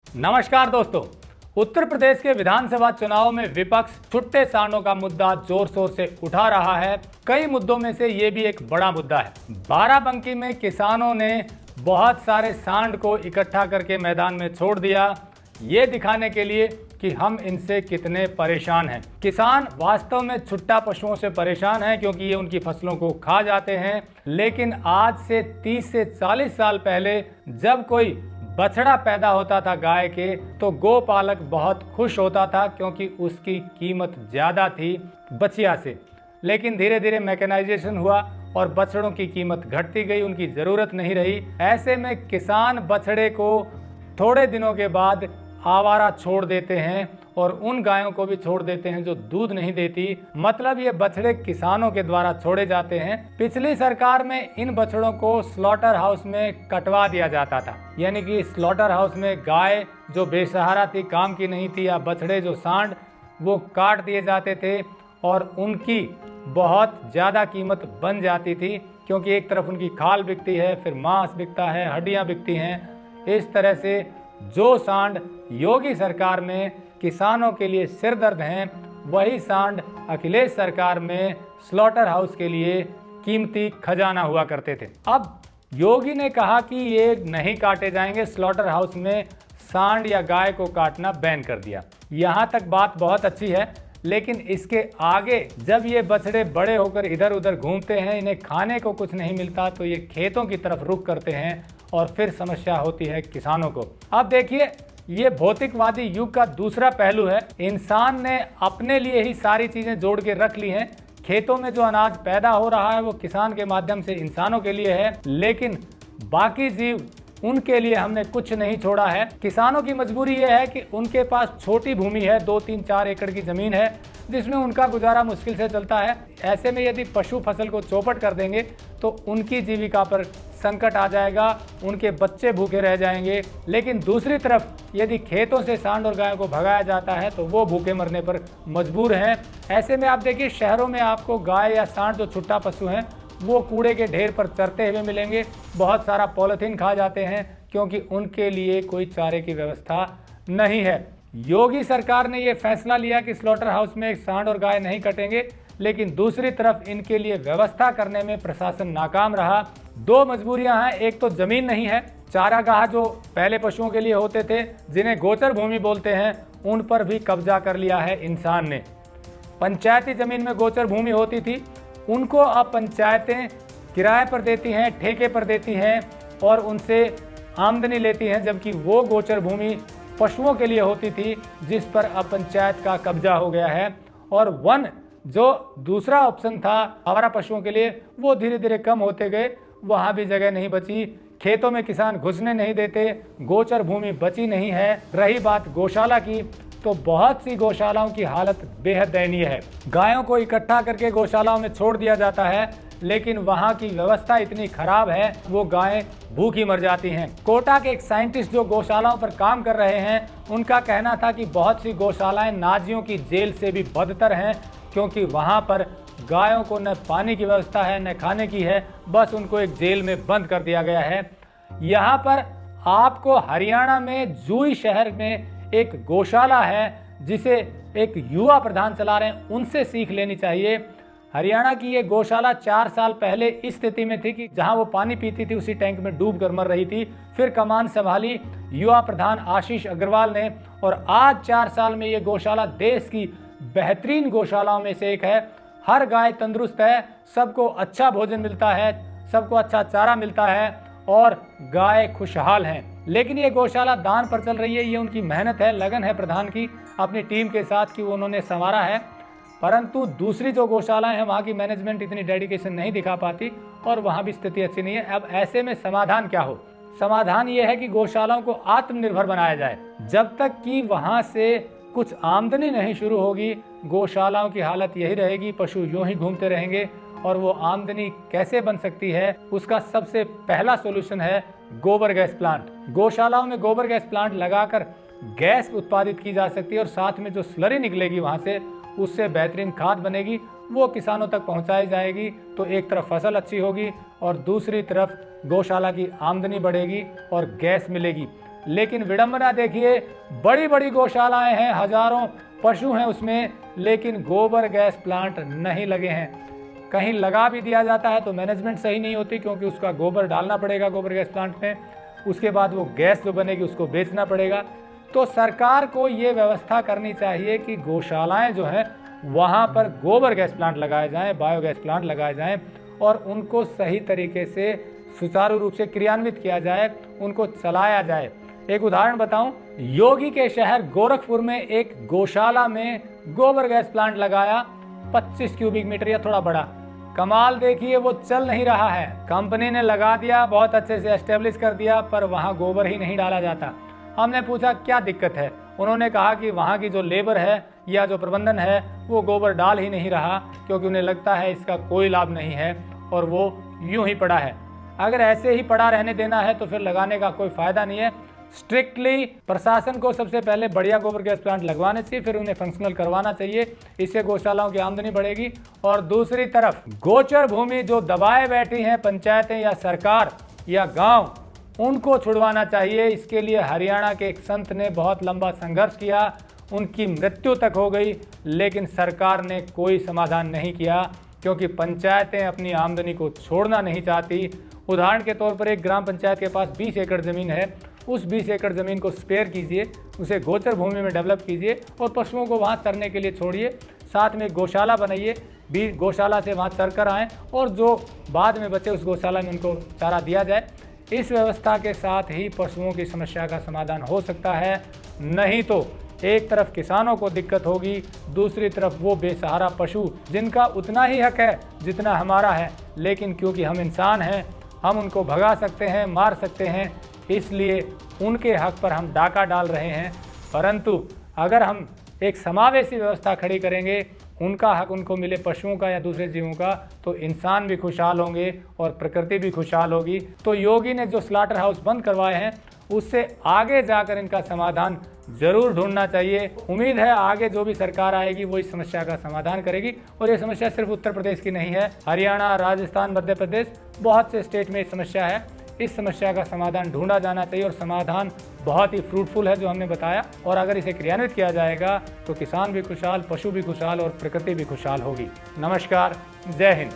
नमस्कार दोस्तों। उत्तर प्रदेश के विधानसभा चुनाव में विपक्ष छुट्टे सांडों का मुद्दा जोर शोर से उठा रहा है। कई मुद्दों में से ये भी एक बड़ा मुद्दा है। बाराबंकी में किसानों ने बहुत सारे सांड को इकट्ठा करके मैदान में छोड़ दिया, ये दिखाने के लिए कि हम इनसे कितने परेशान हैं। किसान वास्तव में छुट्टा पशुओं से परेशान हैं क्योंकि ये उनकी फसलों को खा जाते हैं। लेकिन आज से 30 से 40 साल पहले जब कोई बछड़ा पैदा होता था गाय के, तो गोपालक बहुत खुश होता था क्योंकि उसकी कीमत ज़्यादा थी बछिया से। लेकिन धीरे धीरे मैकेनाइजेशन हुआ और बछड़ों की कीमत घटती गई, उनकी ज़रूरत नहीं रही। ऐसे में किसान बछड़े को थोड़े दिनों के बाद आवारा छोड़ देते हैं और उन गायों को भी छोड़ देते हैं जो दूध नहीं देती। मतलब ये बछड़े किसानों के द्वारा छोड़े जाते हैं। पिछली सरकार में इन बछड़ों को स्लॉटर हाउस में कटवा दिया जाता था, यानी कि स्लॉटर हाउस में गाय जो बेसहारा थी, काम की नहीं थी, या बछड़े जो सांड, वो काट दिए जाते थे और उनकी बहुत ज़्यादा कीमत बन जाती थी क्योंकि एक तरफ उनकी खाल बिकती है, फिर मांस बिकता है, हड्डियाँ बिकती हैं। इस तरह से जो सांड योगी सरकार में किसानों के लिए सिरदर्द हैं, वही सांड अखिलेश सरकार में स्लॉटर हाउस के लिए कीमती खजाना हुआ करते थे। अब योगी ने कहा कि ये नहीं काटे जाएंगे, स्लॉटर हाउस में सांड या गाय को काटना बैन कर दिया। यहाँ तक बात बहुत अच्छी है, लेकिन इसके आगे जब ये बछड़े बड़े होकर इधर उधर घूमते हैं, इन्हें खाने को कुछ नहीं मिलता, तो ये खेतों की तरफ रुख करते हैं और फिर समस्या होती है किसानों को। अब देखिए, ये भौतिकवादी युग का दूसरा पहलू है। इंसान ने अपने लिए ही सारी चीजें जोड़ के रख ली हैं। खेतों में जो अनाज पैदा हो रहा है वो किसान के माध्यम से इंसानों के लिए है, लेकिन बाकी जीव, उनके लिए हमने कुछ नहीं छोड़ा है। किसानों की मजबूरी ये है कि उनके पास छोटी भूमि है, 2, 3, 4 एकड़ की जमीन है, जिसमें उनका गुजारा मुश्किल से चलता है। ऐसे में यदि पशु फसल को चौपट कर देंगे तो उनकी जीविका पर संकट आ जाएगा, उनके बच्चे भूखे रह जाएंगे। लेकिन दूसरी तरफ यदि खेतों से सांड और गायों को भगाया जाता है तो वो भूखे मरने पर मजबूर हैं। ऐसे में आप देखिए, शहरों में आपको गाय या सांड जो छुट्टा पशु हैं वो कूड़े के ढेर पर चरते हुए मिलेंगे, बहुत सारा पॉलीथीन खा जाते हैं क्योंकि उनके लिए कोई चारे की व्यवस्था नहीं है। योगी सरकार ने ये फैसला लिया कि स्लॉटर हाउस में सांड और गाय नहीं कटेंगे, लेकिन दूसरी तरफ इनके लिए व्यवस्था करने में प्रशासन नाकाम रहा। दो मजबूरियां हैं, एक तो जमीन नहीं है, चारागाह जो पहले पशुओं के लिए होते थे, जिन्हें गोचर भूमि बोलते हैं, उन पर भी कब्जा कर लिया है इंसान ने। पंचायती जमीन में गोचर भूमि होती थी, उनको अब पंचायतें किराए पर देती हैं, ठेके पर देती हैं और उनसे आमदनी लेती हैं, जबकि वो गोचर भूमि पशुओं के लिए होती थी जिस पर अब पंचायत का कब्जा हो गया है। और वन जो दूसरा ऑप्शन था आवारा पशुओं के लिए, वो धीरे धीरे कम होते गए, वहाँ भी जगह नहीं बची। खेतों में किसान घुसने नहीं देते, गोचर भूमि बची नहीं है। रही बात गौशाला की, तो बहुत सी गौशालाओं की हालत बेहद दयनीय है। गायों को इकट्ठा करके गौशालाओं में छोड़ दिया जाता है, लेकिन वहाँ की व्यवस्था इतनी खराब है, वो गायें भूखी मर जाती हैं। कोटा के एक साइंटिस्ट जो गौशालाओं पर काम कर रहे हैं, उनका कहना था कि बहुत सी गौशालाएं नाजियों की जेल से भी बदतर हैं, क्योंकि वहाँ पर गायों को न पानी की व्यवस्था है, न खाने की है, बस उनको एक जेल में बंद कर दिया गया है। यहाँ पर आपको हरियाणा में जूही शहर में एक गौशाला है जिसे एक युवा प्रधान चला रहे हैं, उनसे सीख लेनी चाहिए। हरियाणा की ये गौशाला 4 साल पहले इस स्थिति में थी कि जहां वो पानी पीती थी उसी टैंक में डूब कर मर रही थी। फिर कमान संभाली युवा प्रधान आशीष अग्रवाल ने, और आज 4 साल में ये गौशाला देश की बेहतरीन गौशालाओं में से एक है। हर गाय तंदुरुस्त है, सबको अच्छा भोजन मिलता है, सबको अच्छा चारा मिलता है और गाय खुशहाल हैं। लेकिन ये गौशाला दान पर चल रही है, ये उनकी मेहनत है, लगन है प्रधान की अपनी टीम के साथ कि उन्होंने संवारा है। परंतु दूसरी जो गौशालाएं हैं वहाँ की मैनेजमेंट इतनी डेडिकेशन नहीं दिखा पाती और वहाँ भी स्थिति अच्छी नहीं है। अब ऐसे में समाधान क्या हो? समाधान ये है कि गौशालाओं को आत्मनिर्भर बनाया जाए। जब तक कि वहाँ से कुछ आमदनी नहीं शुरू होगी, गौशालाओं की हालत यही रहेगी, पशु यूं ही घूमते रहेंगे। और वो आमदनी कैसे बन सकती है, उसका सबसे पहला सोल्यूशन है गोबर गैस प्लांट। गौशालाओं में गोबर गैस प्लांट लगाकर गैस उत्पादित की जा सकती है और साथ में जो स्लरी निकलेगी वहाँ से, उससे बेहतरीन खाद बनेगी, वो किसानों तक पहुँचाई जाएगी। तो एक तरफ फसल अच्छी होगी और दूसरी तरफ गौशाला की आमदनी बढ़ेगी और गैस मिलेगी। लेकिन विडंबना देखिए, बड़ी बड़ी गौशालाएं हैं, हजारों पशु हैं उसमें, लेकिन गोबर गैस प्लांट नहीं लगे हैं। कहीं लगा भी दिया जाता है तो मैनेजमेंट सही नहीं होती, क्योंकि उसका गोबर डालना पड़ेगा गोबर गैस प्लांट में, उसके बाद वो गैस जो बनेगी उसको बेचना पड़ेगा। तो सरकार को ये व्यवस्था करनी चाहिए कि गौशालाएं जो हैं वहाँ पर गोबर गैस प्लांट लगाए जाएं, बायोगैस प्लांट लगाए जाएं और उनको सही तरीके से सुचारू रूप से क्रियान्वित किया जाए, उनको चलाया जाए। एक उदाहरण बताऊं, योगी के शहर गोरखपुर में एक गौशाला में गोबर गैस प्लांट लगाया, 25 क्यूबिक मीटर या थोड़ा बड़ा। कमाल देखिए, वो चल नहीं रहा है। कंपनी ने लगा दिया, बहुत अच्छे से एस्टेब्लिश कर दिया, पर वहाँ गोबर ही नहीं डाला जाता। हमने पूछा क्या दिक्कत है, उन्होंने कहा कि वहाँ की जो लेबर है या जो प्रबंधन है वो गोबर डाल ही नहीं रहा, क्योंकि उन्हें लगता है इसका कोई लाभ नहीं है और वो यूं ही पड़ा है। अगर ऐसे ही पड़ा रहने देना है तो फिर लगाने का कोई फायदा नहीं है। स्ट्रिक्टली प्रशासन को सबसे पहले बढ़िया गोबर गैस प्लांट लगवाने चाहिए, फिर उन्हें फंक्शनल करवाना चाहिए, इससे गौशालाओं की आमदनी बढ़ेगी। और दूसरी तरफ गोचर भूमि जो दबाए बैठी हैं पंचायतें या सरकार या गांव, उनको छुड़वाना चाहिए। इसके लिए हरियाणा के एक संत ने बहुत लंबा संघर्ष किया, उनकी मृत्यु तक हो गई, लेकिन सरकार ने कोई समाधान नहीं किया, क्योंकि पंचायतें अपनी आमदनी को छोड़ना नहीं चाहती। उदाहरण के तौर पर एक ग्राम पंचायत के पास 20 एकड़ ज़मीन है, उस 20 एकड़ ज़मीन को स्पेयर कीजिए, उसे गोचर भूमि में डेवलप कीजिए और पशुओं को वहाँ चरने के लिए छोड़िए। साथ में गौशाला बनाइए, गौशाला से वहाँ चर कर आएँ और जो बाद में बचे उस गौशाला में उनको चारा दिया जाए। इस व्यवस्था के साथ ही पशुओं की समस्या का समाधान हो सकता है, नहीं तो एक तरफ किसानों को दिक्कत होगी, दूसरी तरफ वो बेसहारा पशु जिनका उतना ही हक है जितना हमारा है, लेकिन क्योंकि हम इंसान हैं, हम उनको भगा सकते हैं, मार सकते हैं, इसलिए उनके हक पर हम डाका डाल रहे हैं। परंतु अगर हम एक समावेशी व्यवस्था खड़ी करेंगे, उनका हक उनको मिले, पशुओं का या दूसरे जीवों का, तो इंसान भी खुशहाल होंगे और प्रकृति भी खुशहाल होगी। तो योगी ने जो स्लॉटर हाउस बंद करवाए हैं उससे आगे जाकर इनका समाधान जरूर ढूंढना चाहिए। उम्मीद है आगे जो भी सरकार आएगी वो इस समस्या का समाधान करेगी। और ये समस्या सिर्फ उत्तर प्रदेश की नहीं है, हरियाणा, राजस्थान, मध्य प्रदेश, बहुत से स्टेट में ये समस्या है। इस समस्या का समाधान ढूंढा जाना चाहिए और समाधान बहुत ही फ्रूटफुल है जो हमने बताया। और अगर इसे क्रियान्वित किया जाएगा तो किसान भी खुशहाल, पशु भी खुशहाल और प्रकृति भी खुशहाल होगी। नमस्कार, जय हिंद।